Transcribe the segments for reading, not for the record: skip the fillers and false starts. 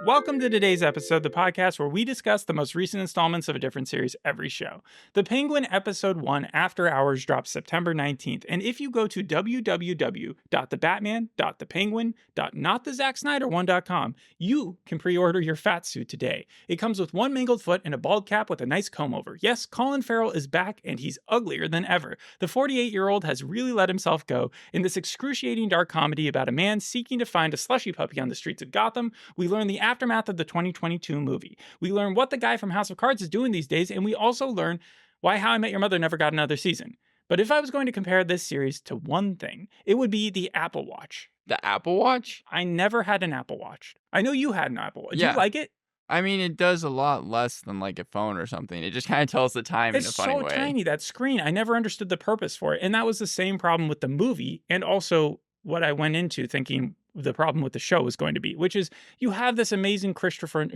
Welcome to today's episode, the podcast where we discuss the most recent installments of a different series every show. The Penguin Episode 1 After Hours drops September 19th, and if you go to www.thebatman.thepenguin.notthezacksnyder1.com, you can pre-order your fat suit today. It comes with one mangled foot and a bald cap with a nice comb over. Yes, Colin Farrell is back, and he's uglier than ever. The 48-year-old has really let himself go. In this excruciating dark comedy about a man seeking to find a slushy puppy on the streets of Gotham, we learn the aftermath of the 2022 movie. We learn what the guy from House of Cards is doing these days, and we also learn why How I Met Your Mother never got another season. But if I was going to compare this series to one thing, it would be the Apple Watch. The Apple Watch? I never had an Apple Watch. I know you had an Apple Watch. Do you like it? I mean, it does a lot less than like a phone or something. It just kind of tells the time in a funny way. It's so tiny, that screen. I never understood the purpose for it. And that was the same problem with the movie, and also what I went into thinking the problem with the show was going to be, which is you have this amazing Christopher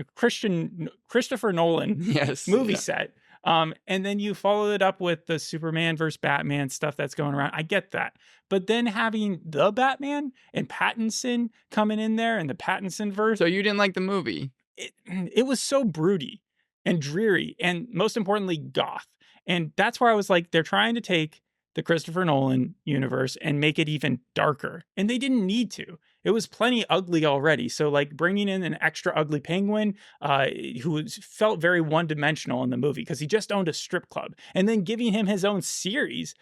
Nolan movie set. And then you follow it up with the Superman versus Batman stuff that's going around. I get that. But then having the Batman and Pattinson coming in there and the Pattinson verse. So you didn't like the movie? It was so broody and dreary and most importantly, goth. And that's where I was like, they're trying to take the Christopher Nolan universe and make it even darker. And they didn't need to. It was plenty ugly already. So like bringing in an extra ugly penguin who felt very one-dimensional in the movie because he just owned a strip club, and then giving him his own series.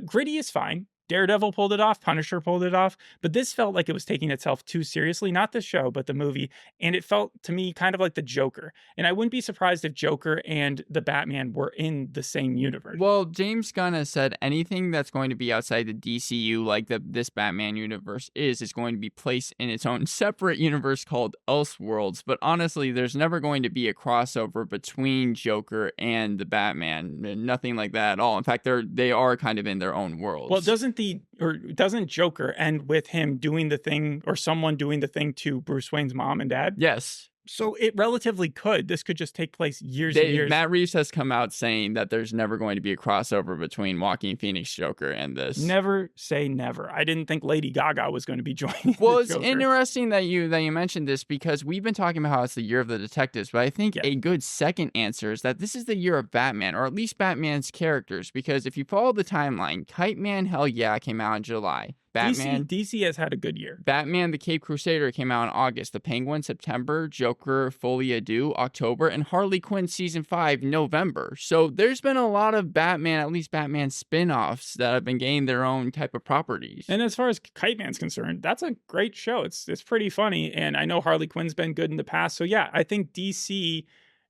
Gritty is fine. Daredevil pulled it off. Punisher pulled it off. But this felt like it was taking itself too seriously. Not the show, but the movie. And it felt to me kind of like the Joker. And I wouldn't be surprised if Joker and the Batman were in the same universe. Well, James Gunn has said anything that's going to be outside the DCU, like this Batman universe is going to be placed in its own separate universe called Elseworlds. But honestly, there's never going to be a crossover between Joker and the Batman. Nothing like that at all. In fact, they are kind of in their own worlds. Well, doesn't Joker end with him doing the thing, or someone doing the thing to Bruce Wayne's mom and dad? Yes. So it relatively could. This could just take place years and years. Matt Reeves has come out saying that there's never going to be a crossover between Joaquin Phoenix Joker and this. Never say never. I didn't think Lady Gaga was going to be joining. Well, it's interesting that you mentioned this, because we've been talking about how it's the year of the detectives, but I think a good second answer is that this is the year of Batman, or at least Batman's characters, because if you follow the timeline, Kite Man, hell yeah, came out in July. DC has had a good year. Batman the Cape Crusader came out in August. The Penguin, September. Joker, Folie à Deux, October. And Harley Quinn Season 5, November. So there's been a lot of Batman, at least Batman spin-offs, that have been getting their own type of properties. And as far as Kite Man's concerned, that's a great show. It's pretty funny. And I know Harley Quinn's been good in the past. So yeah, I think DC,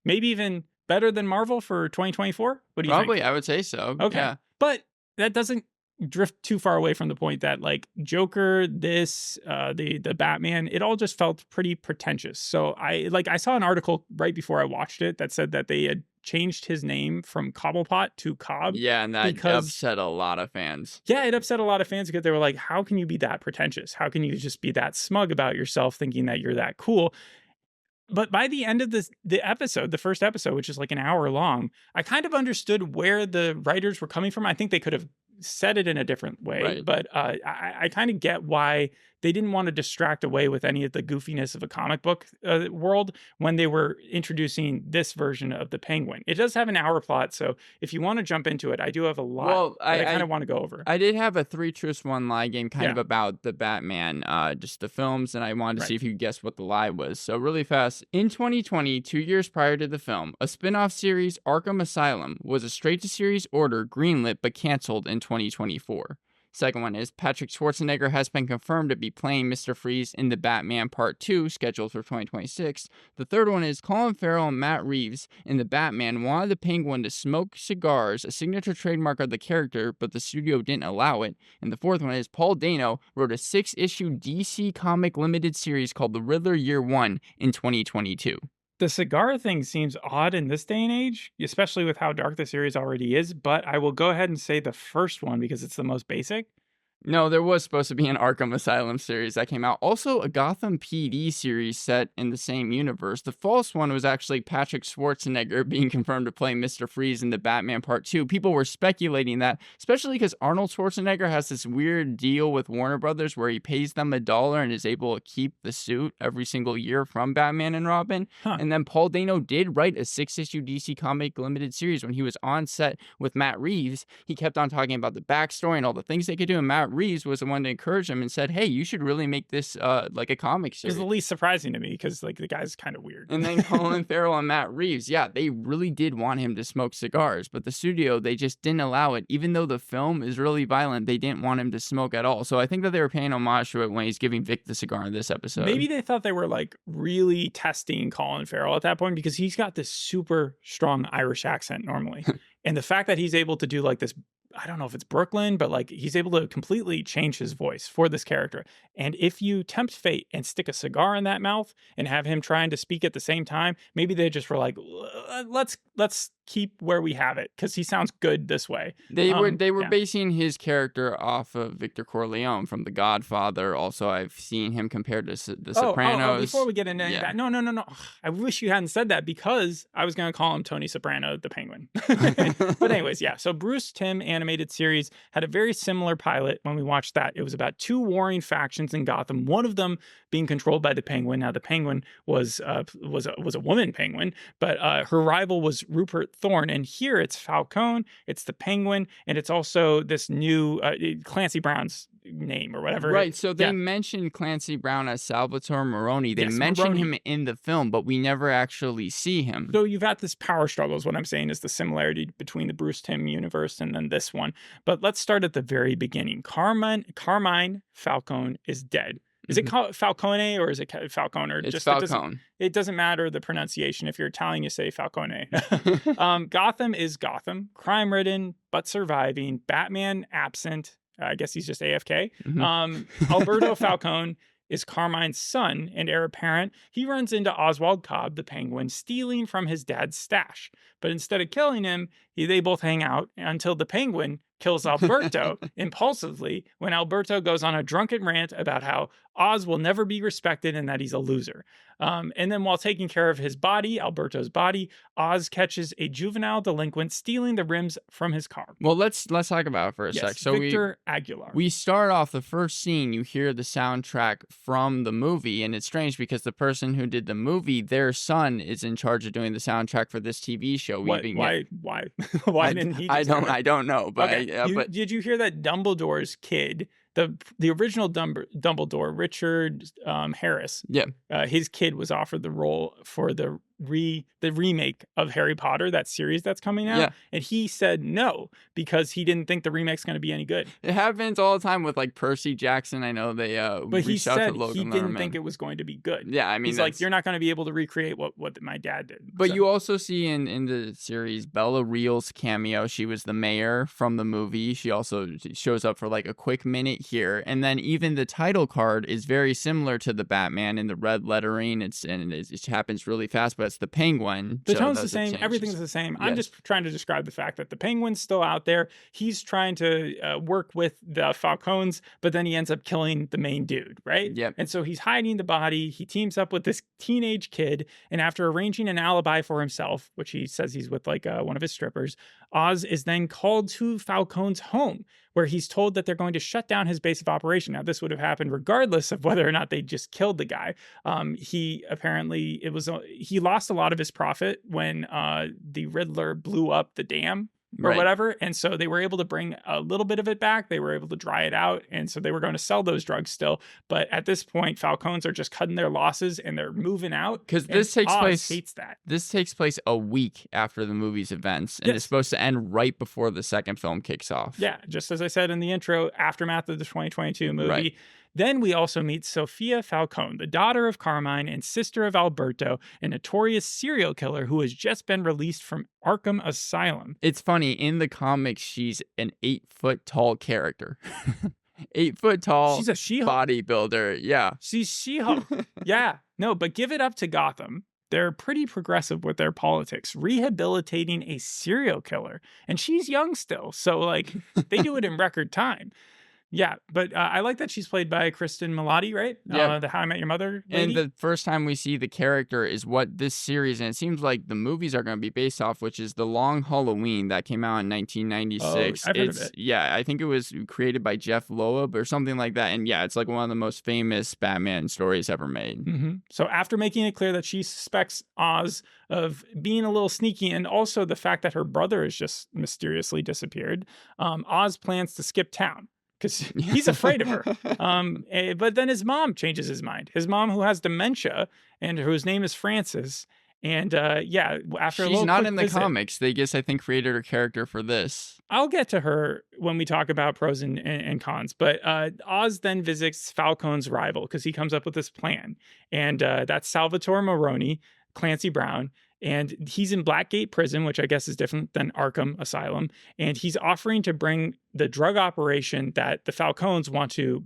maybe even better than Marvel for 2024. What do you think? Probably, I would say so. Okay. Yeah. But that doesn't drift too far away from the point that like Joker, the Batman, it all just felt pretty pretentious. So I saw an article right before I watched it that said that they had changed his name from Cobblepot to Cobb. Yeah, and that upset a lot of fans. Yeah, it upset a lot of fans because they were like, how can you be that pretentious? How can you just be that smug about yourself, thinking that you're that cool? But by the end of the first episode, which is like an hour long, I kind of understood where the writers were coming from. I think they could have said it in a different way, right. But I kind of get why they didn't want to distract away with any of the goofiness of a comic book world when they were introducing this version of the Penguin. It does have an hour plot, so if you want to jump into it, I do have a lot that I kind of want to go over. I did have a 3 truths 1 lie game kind of about the Batman, just the films, and I wanted to see if you could guess what the lie was. So really fast, in 2020, 2 years prior to the film, a spin-off series, Arkham Asylum, was a straight-to-series order greenlit but canceled in 2024. Second one is Patrick Schwarzenegger has been confirmed to be playing Mr. Freeze in The Batman Part 2, scheduled for 2026. The third one is Colin Farrell and Matt Reeves in The Batman wanted the Penguin to smoke cigars, a signature trademark of the character, but the studio didn't allow it. And the fourth one is Paul Dano wrote a 6-issue DC comic limited series called The Riddler Year 1 in 2022. The cigar thing seems odd in this day and age, especially with how dark the series already is, but I will go ahead and say the first one because it's the most basic. No, there was supposed to be an Arkham Asylum series that came out. Also, a Gotham PD series set in the same universe. The false one was actually Patrick Schwarzenegger being confirmed to play Mr. Freeze in the Batman Part 2. People were speculating that, especially because Arnold Schwarzenegger has this weird deal with Warner Brothers where he pays them $1 and is able to keep the suit every single year from Batman and Robin. Huh. And then Paul Dano did write a 6-issue DC comic limited series. When he was on set with Matt Reeves, he kept on talking about the backstory and all the things they could do, and Matt Reeves was the one to encourage him and said, hey, you should really make this like a comic series. It's the least surprising to me because like the guy's kind of weird. And then Colin Farrell and Matt Reeves, yeah, they really did want him to smoke cigars, but the studio, they just didn't allow it. Even though the film is really violent, they didn't want him to smoke at all. So I think that they were paying homage to it when he's giving Vic the cigar in this episode. Maybe they thought they were like really testing Colin Farrell at that point because he's got this super strong Irish accent normally. And the fact that he's able to do like this, I don't know if it's Brooklyn, but like he's able to completely change his voice for this character. And if you tempt fate and stick a cigar in that mouth and have him trying to speak at the same time, maybe they just were like, let's keep where we have it because he sounds good this way. They were basing his character off of Victor Corleone from The Godfather. Also, I've seen him compared to The Sopranos. Before we get into that, no. Ugh, I wish you hadn't said that because I was going to call him Tony Soprano, the Penguin. But anyways, yeah. So Bruce Timm animated series had a very similar pilot when we watched that. It was about two warring factions in Gotham. One of them being controlled by the Penguin. Now the Penguin was a woman Penguin, but her rival was Rupert Thorne. And here it's Falcone, it's the Penguin, and it's also this new Clancy Brown's name or whatever. Right. So they mentioned Clancy Brown as Salvatore Maroni. They mentioned him in the film, but we never actually see him. So you've got this power struggle is what I'm saying is the similarity between the Bruce Timm universe and then this one. But let's start at the very beginning. Carmine Falcone is dead. Is it called Falcone or is it Falcone? Or it's Falcone. It doesn't matter the pronunciation. If you're Italian, you say Falcone. Gotham is Gotham, crime-ridden but surviving. Batman absent. I guess he's just AFK. Alberto Falcone is Carmine's son and heir apparent. He runs into Oswald Cobb, the Penguin, stealing from his dad's stash. But instead of killing him, they both hang out until the Penguin kills Alberto impulsively when Alberto goes on a drunken rant about how Oz will never be respected and that he's a loser. And then while taking care of his body, Alberto's body, Oz catches a juvenile delinquent stealing the rims from his car. Well, let's talk about it for a sec. So Victor Aguilar. We start off the first scene, you hear the soundtrack from the movie, and it's strange because the person who did the movie, their son is in charge of doing the soundtrack for this TV show. Why? Why didn't he? I don't know, but okay. Did you hear that Dumbledore's kid, the original Dumbledore, Richard Harris? Yeah, his kid was offered the role for the remake of Harry Potter, that series that's coming out, and he said no because he didn't think the remake's going to be any good. It happens all the time with like Percy Jackson. I know they but he said he didn't think it was going to be good. Yeah, I mean, he's like, you're not going to be able to recreate what my dad did. But you also see in the series Bella Reel's cameo. She was the mayor from the movie. She also shows up for like a quick minute here, and then even the title card is very similar to the Batman in the red lettering. It happens really fast, but it's the Penguin. The tone's the same. Everything's the same. Yes. I'm just trying to describe the fact that the Penguin's still out there. He's trying to work with the Falcones, but then he ends up killing the main dude, right? Yep. And so he's hiding the body. He teams up with this teenage kid, and after arranging an alibi for himself, which he says he's with like one of his strippers, Oz is then called to Falcone's home, where he's told that they're going to shut down his base of operation. Now, this would have happened regardless of whether or not they just killed the guy. He lost a lot of his profit when the Riddler blew up the dam or whatever. And so they were able to bring a little bit of it back. They were able to dry it out. And so they were going to sell those drugs still. But at this point, Falcones are just cutting their losses and they're moving out. Because this takes place. Hates that. This takes place a week after the movie's events. And it's supposed to end right before the second film kicks off. Yeah. Just as I said in the intro, aftermath of the 2022 movie. Right. Then we also meet Sofia Falcone, the daughter of Carmine and sister of Alberto, a notorious serial killer who has just been released from Arkham Asylum. It's funny, in the comics, she's an 8-foot tall character. 8-foot tall. She's a She-Hulk bodybuilder. Yeah. She's She-Hulk. Yeah. No, but give it up to Gotham. They're pretty progressive with their politics, rehabilitating a serial killer. And she's young still. So, like, they do it in record time. Yeah, but I like that she's played by Cristin Milioti, right? Yeah. The How I Met Your Mother And lady. the first time we see the character is what this series, and it seems like the movies are going to be based off, which is The Long Halloween that came out in 1996. I've heard of it. Yeah, I think it was created by Jeff Loeb or something like that. And yeah, it's like one of the most famous Batman stories ever made. So after making it clear that she suspects Oz of being a little sneaky, and also the fact that her brother has just mysteriously disappeared, Oz plans to skip town because he's afraid of her. But then his mom changes his mind. His mom, who has dementia and whose name is Frances. And after She's not in the visit, comics. They just, I think, created her character for this. I'll get to her when we talk about pros and cons. But Oz then visits Falcone's rival because he comes up with this plan. And that's Salvatore Maroni, Clancy Brown. And he's in Blackgate Prison, which I guess is different than Arkham Asylum. And he's offering to bring the drug operation that the Falcones want to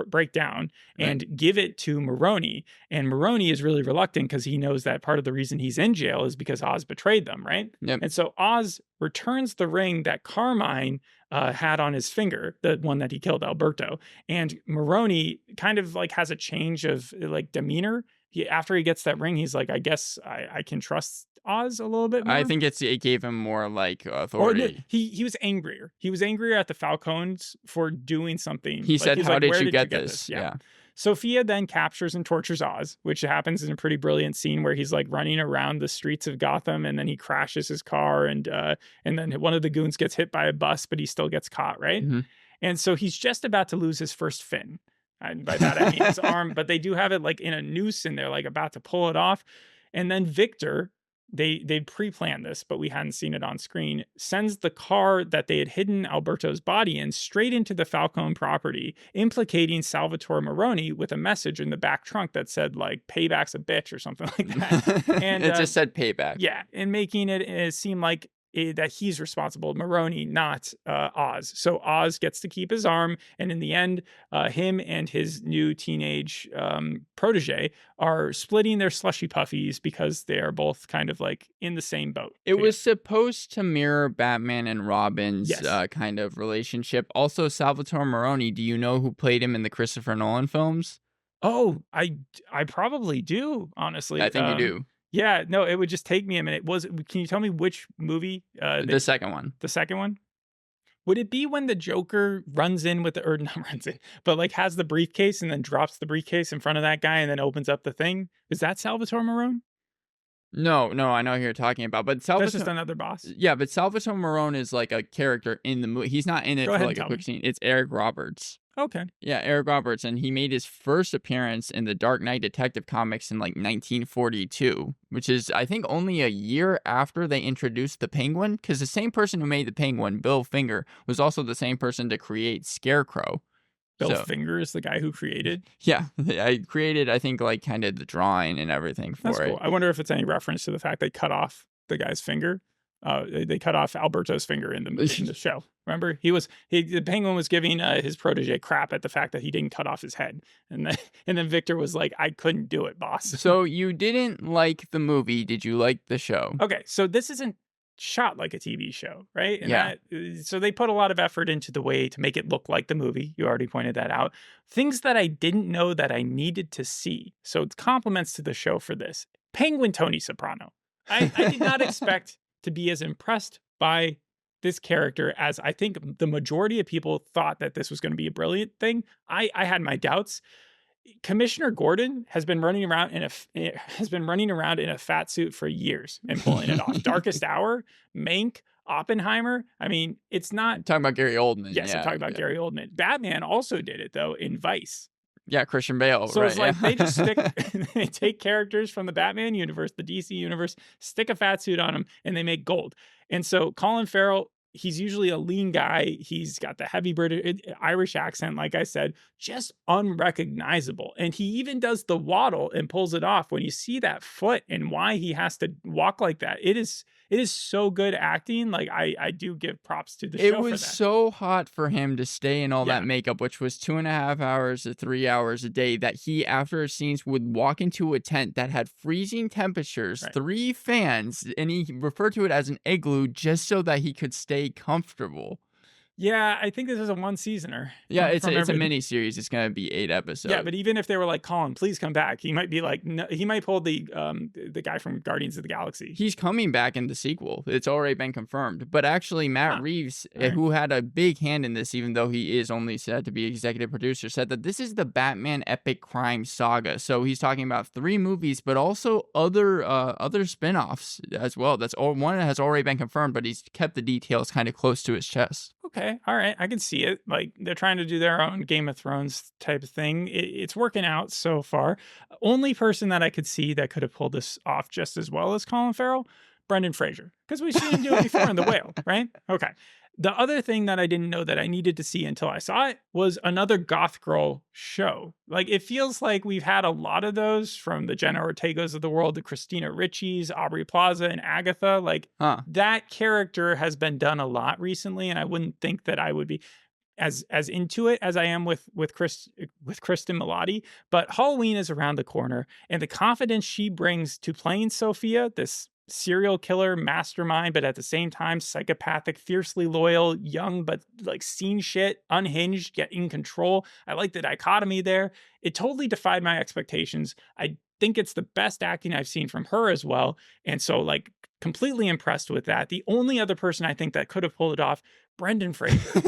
break down and give it to Maroni. And Maroni is really reluctant because he knows that part of the reason he's in jail is because Oz betrayed them, right? Yep. And so Oz returns the ring that Carmine had on his finger, the one that he killed Alberto. And Maroni kind of like has a change of like demeanor. After he gets that ring, he's like, I guess I can trust Oz a little bit more. I think it gave him more like authority. He was angrier. He was angrier at the Falcones for doing something. He said, "How did you get this?" Yeah. Sofia then captures and tortures Oz, which happens in a pretty brilliant scene where he's like running around the streets of Gotham, and then he crashes his car, and then one of the goons gets hit by a bus, but he still gets caught, right? And so he's just about to lose his first fin. And by that, I mean his arm, but they do have it like in a noose and they're like about to pull it off. And then Victor, they pre-planned this, but we hadn't seen it on screen, sends the car that they had hidden Alberto's body in straight into the Falcone property, implicating Salvatore Maroni with a message in the back trunk that said like payback's a bitch or something like that. And it just said payback. Yeah. And making it seem like that he's responsible, Maroni, not Oz. So Oz gets to keep his arm, and in the end, him and his new teenage protege are splitting their slushy puffies because they are both kind of like in the same boat. It was supposed to mirror Batman and Robin's kind of relationship. Also, Salvatore Maroni, do you know who played him in the Christopher Nolan films? Oh, I probably do, honestly. I think you do. Yeah, no, it would just take me a minute. Can you tell me which movie? The second one. The second one? Would it be when the Joker runs in with or not runs in, but like has the briefcase and then drops the briefcase in front of that guy and then opens up the thing? Is that Salvatore Marone? No, I know who you're talking about, but that's just another boss. Yeah, but Salvatore Marone is like a character in the movie. He's not in it for like a quick scene. It's Eric Roberts. Okay. Yeah, Eric Roberts, and he made his first appearance in the Dark Knight Detective comics in like 1942, which is, I think, only a year after they introduced the Penguin, because the same person who made the Penguin, Bill Finger, was also the same person to create Scarecrow. Bill Finger is the guy who created? Yeah, I created, I think, like kind of the drawing and everything for That's cool. I wonder if it's any reference to the fact they cut off the guy's finger. They cut off Alberto's finger in the show. Remember, the Penguin was giving his protege crap at the fact that he didn't cut off his head, and then Victor was like, "I couldn't do it, boss." So you didn't like the movie? Did you like the show? Okay, so this isn't shot like a TV show, right? And yeah. So they put a lot of effort into the way to make it look like the movie. You already pointed that out. Things that I didn't know that I needed to see. So it's compliments to the show for this. Penguin Tony Soprano. I did not expect to be as impressed by this character as I think the majority of people thought that this was going to be a brilliant thing. I had my doubts. Commissioner Gordon has been running around in a fat suit for years and pulling it off. Darkest Hour, Mank, Oppenheimer. I mean, it's not talking about Gary Oldman. Yes, I'm talking about Gary Oldman. Batman also did it though in Vice. Yeah, Christian Bale. So right, it's like they just they take characters from the Batman universe, the DC universe, stick a fat suit on them, and they make gold. And so Colin Farrell, he's usually a lean guy. He's got the heavy British Irish accent, like I said, just unrecognizable. And he even does the waddle and pulls it off. When you see that foot and why he has to walk like that, it is so good acting. Like I do give props to the show. It was so hot for him to stay in all that makeup, which was 2.5 hours to 3 hours a day, that he, after scenes, would walk into a tent that had freezing temperatures, 3 fans, and he referred to it as an igloo just so that he could stay comfortable. Yeah, I think this is a one-seasoner. Yeah, it's a mini series. It's gonna be 8 episodes. Yeah, but even if they were like, Colin, please come back, he might be like, no, he might pull the guy from Guardians of the Galaxy. He's coming back in the sequel. It's already been confirmed. But actually, Matt Reeves, who had a big hand in this, even though he is only said to be executive producer, said that this is the Batman epic crime saga. So he's talking about 3 movies, but also other spin-offs as well. That's all. One has already been confirmed, but he's kept the details kind of close to his chest. Okay, all right, I can see it. Like, they're trying to do their own Game of Thrones type of thing. It's working out so far. Only person that I could see that could have pulled this off just as well as Colin Farrell, Brendan Fraser, because we've seen him do it before in The Whale, right? Okay. The other thing that I didn't know that I needed to see until I saw it was another goth girl show. Like, it feels like we've had a lot of those, from the Jenna Ortegas of the world, the Christina Ricci's, Aubrey Plaza, and Agatha. Like, that character has been done a lot recently, and I wouldn't think that I would be as into it as I am with Cristin Milioti. But Halloween is around the corner, and the confidence she brings to playing Sofia, this serial killer mastermind, but at the same time psychopathic, fiercely loyal, young but like seen shit, unhinged yet in control. I like the dichotomy there. It totally defied my expectations. I think it's the best acting I've seen from her as well, and so like completely impressed with that. The only other person I think that could have pulled it off, Brendan Fraser.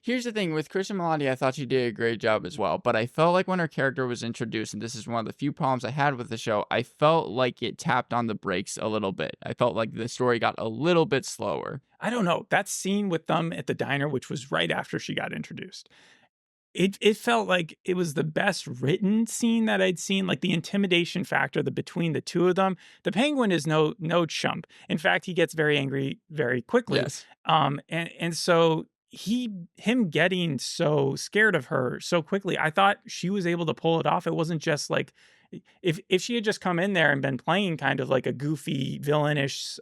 Here's the thing with Cristin Milioti, I thought she did a great job as well, but I felt like when her character was introduced, and this is one of the few problems I had with the show, I felt like it tapped on the brakes a little bit. I felt like the story got a little bit slower. I don't know. That scene with them at the diner, which was right after she got introduced, it felt like it was the best written scene that I'd seen. Like, the intimidation factor between the two of them. The Penguin is no chump. In fact, he gets very angry very quickly. Yes. And so him getting so scared of her so quickly, I thought she was able to pull it off. It wasn't just like, if she had just come in there and been playing kind of like a goofy, villainish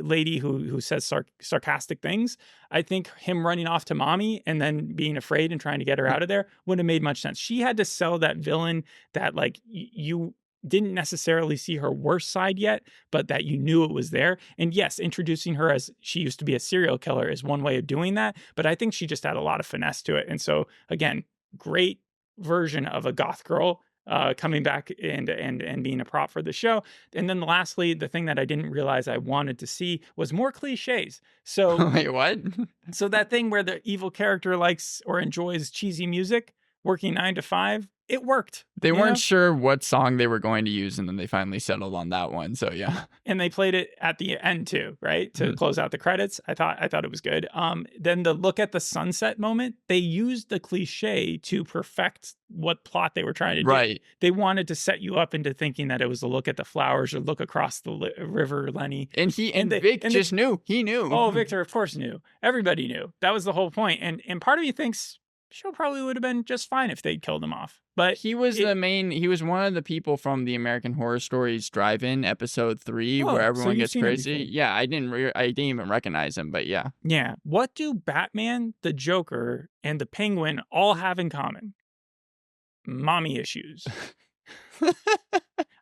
lady who says sarcastic things, I think him running off to mommy and then being afraid and trying to get her out of there wouldn't have made much sense. She had to sell that villain that like you didn't necessarily see her worst side yet, but that you knew it was there. And yes, introducing her as she used to be a serial killer is one way of doing that, but I think she just had a lot of finesse to it. And so again, great version of a goth girl coming back and being a prop for the show. And then lastly, the thing that I didn't realize I wanted to see was more cliches. So wait, what? So that thing where the evil character likes or enjoys cheesy music, working 9 to 5, it worked. They weren't sure what song they were going to use, and then they finally settled on that one. So yeah. And they played it at the end too, right? To close out the credits. I thought it was good. Then the look at the sunset moment, they used the cliche to perfect what plot they were trying to do. Right. They wanted to set you up into thinking that it was a look at the flowers or look across the river, Lenny. And Vic just knew. He knew. Oh, Victor, of course, knew. Everybody knew. That was the whole point. And part of me thinks show probably would have been just fine if they'd killed him off. But he was one of the people from the American Horror Stories Drive-In episode 3 where everyone gets crazy. Yeah, I didn't even recognize him, but yeah. Yeah. What do Batman, the Joker, and the Penguin all have in common? Mommy issues.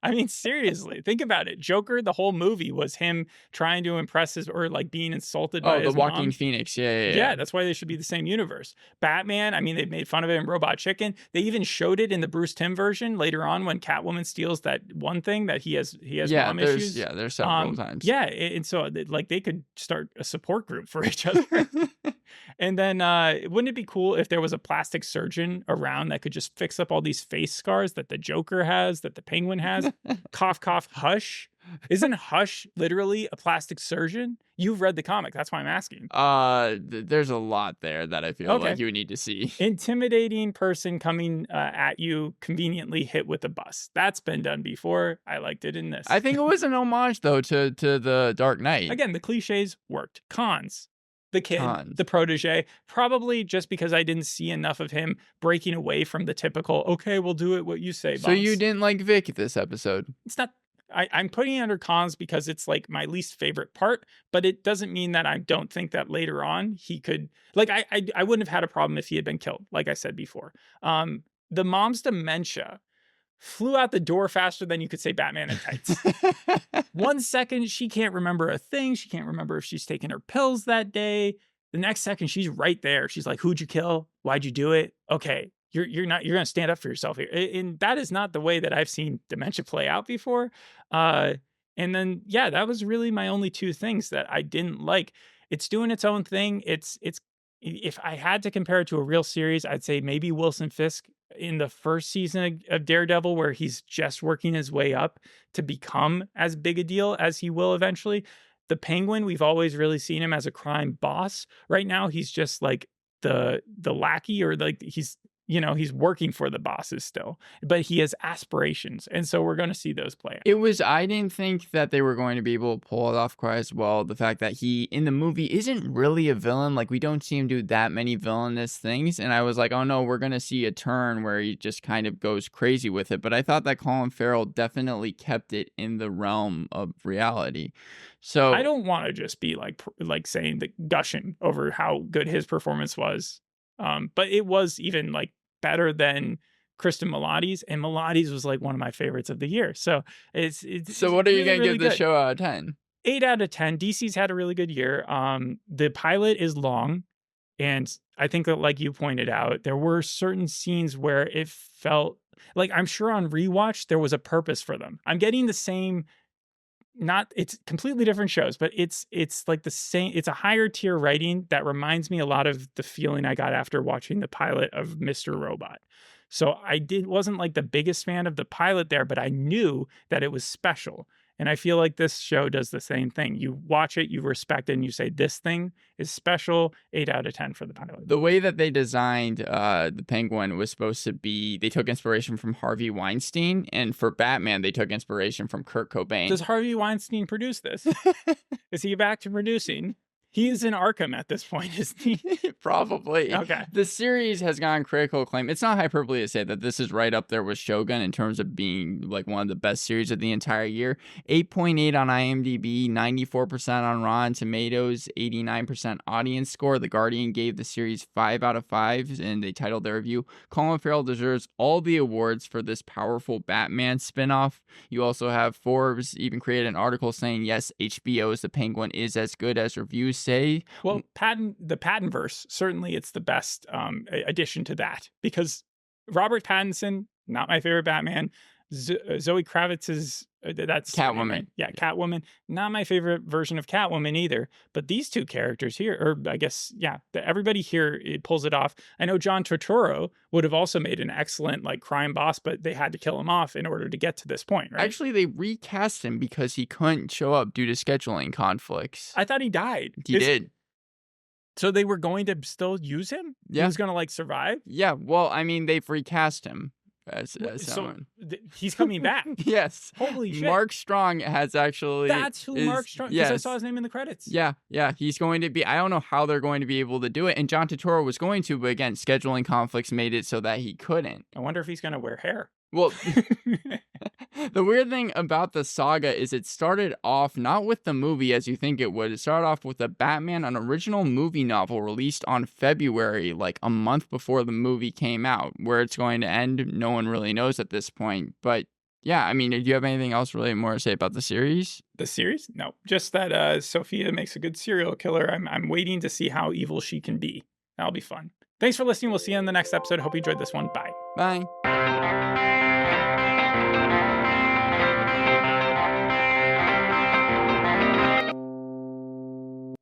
I mean, seriously, think about it. Joker, the whole movie was him trying to impress or like being insulted by his mom. Joaquin Phoenix. Yeah, that's why they should be the same universe. Batman, I mean, they made fun of it in Robot Chicken. They even showed it in the Bruce Timm version later on when Catwoman steals that one thing that he has mom issues. Yeah, there's several times. Yeah, and so like they could start a support group for each other. And then wouldn't it be cool if there was a plastic surgeon around that could just fix up all these face scars that the Joker has, that the Penguin has? Cough, cough, Hush. Isn't Hush literally a plastic surgeon? You've read the comic. That's why I'm asking. There's a lot there that I feel like you would need to see. Intimidating person coming at you, conveniently hit with a bus. That's been done before. I liked it in this. I think it was an homage, though, to the Dark Knight. Again, the cliches worked. Cons. The kid, the protege, probably just because I didn't see enough of him breaking away from the typical, okay, we'll do it what you say, boss. So you didn't like Vic this episode? It's not, I'm putting it under cons because it's like my least favorite part, but it doesn't mean that I don't think that later on he could, like, I wouldn't have had a problem if he had been killed, like I said before. The mom's dementia flew out the door faster than you could say Batman in tights. 1 second, she can't remember a thing. She can't remember if she's taken her pills that day. The next second, she's right there. She's like, who'd you kill? Why'd you do it? Okay, you're going to stand up for yourself here. And that is not the way that I've seen dementia play out before. And then, yeah, that was really my only two things that I didn't like. It's doing its own thing. It's if I had to compare it to a real series, I'd say maybe Wilson Fisk in the first season of Daredevil, where he's just working his way up to become as big a deal as he will eventually. The Penguin, we've always really seen him as a crime boss. Right now, he's just like the lackey, or like he's working for the bosses still, but he has aspirations. And so we're going to see those play out. I didn't think that they were going to be able to pull it off quite as well. The fact that he, in the movie, isn't really a villain. Like, we don't see him do that many villainous things. And I was like, oh no, we're going to see a turn where he just kind of goes crazy with it. But I thought that Colin Farrell definitely kept it in the realm of reality. So I don't want to just be like saying that gushing over how good his performance was. But it was even like better than Cristin Milioti's, and Milioti's was like one of my favorites of the year. So it's so what are you really, gonna give the show out of 10? 8 out of 10. DC's had a really good year. The pilot is long, and I think that, like you pointed out, there were certain scenes where it felt like, I'm sure on rewatch there was a purpose for them. I'm getting the same. It's completely different shows, but it's like the same. It's a higher tier writing that reminds me a lot of the feeling I got after watching the pilot of Mr. Robot. So wasn't like the biggest fan of the pilot there, but I knew that it was special. And I feel like this show does the same thing. You watch it, you respect it, and you say, this thing is special. 8 out of 10 for the pilot. The way that they designed the Penguin was supposed to be, they took inspiration from Harvey Weinstein. And for Batman, they took inspiration from Kurt Cobain. Does Harvey Weinstein produce this? Is he back to producing? He is in Arkham at this point, isn't he? Probably. Okay. The series has gotten critical acclaim. It's not hyperbole to say that this is right up there with Shogun in terms of being like one of the best series of the entire year. 8.8 on IMDb, 94% on Rotten Tomatoes, 89% audience score. The Guardian gave the series 5 out of 5, and they titled their review, Colin Farrell deserves all the awards for this powerful Batman spinoff. You also have Forbes even created an article saying, yes, HBO's The Penguin is as good as reviews say. Well, the Pattinverse, certainly it's the best addition to that, because Robert Pattinson, not my favorite Batman. Zoe Kravitz's that's Catwoman. Right? Yeah, Catwoman, not my favorite version of Catwoman either. But these two characters here, or I guess, yeah, everybody here, it pulls it off. I know John Turturro would have also made an excellent like crime boss, but they had to kill him off in order to get to this point, right? Actually, they recast him because he couldn't show up due to scheduling conflicts. I thought he died. He did. So they were going to still use him? Yeah. He was going to like survive? Yeah, well, I mean, they've recast him. As someone. He's coming back. Yes. Holy shit. Mark Strong has actually. That's who Mark Strong. Because I saw his name in the credits. Yeah. He's going to be. I don't know how they're going to be able to do it. And John Turturro was going to, but again, scheduling conflicts made it so that he couldn't. I wonder if he's going to wear hair. Well, the weird thing about the saga is it started off not with the movie as you think it would. It started off with a Batman, an original movie novel released on February, like a month before the movie came out. Where it's going to end, no one really knows at this point. But yeah, I mean, do you have anything else really more to say about the series? The series? No, just that Sofia makes a good serial killer. I'm waiting to see how evil she can be. That'll be fun. Thanks for listening. We'll see you in the next episode. Hope you enjoyed this one. Bye. Bye.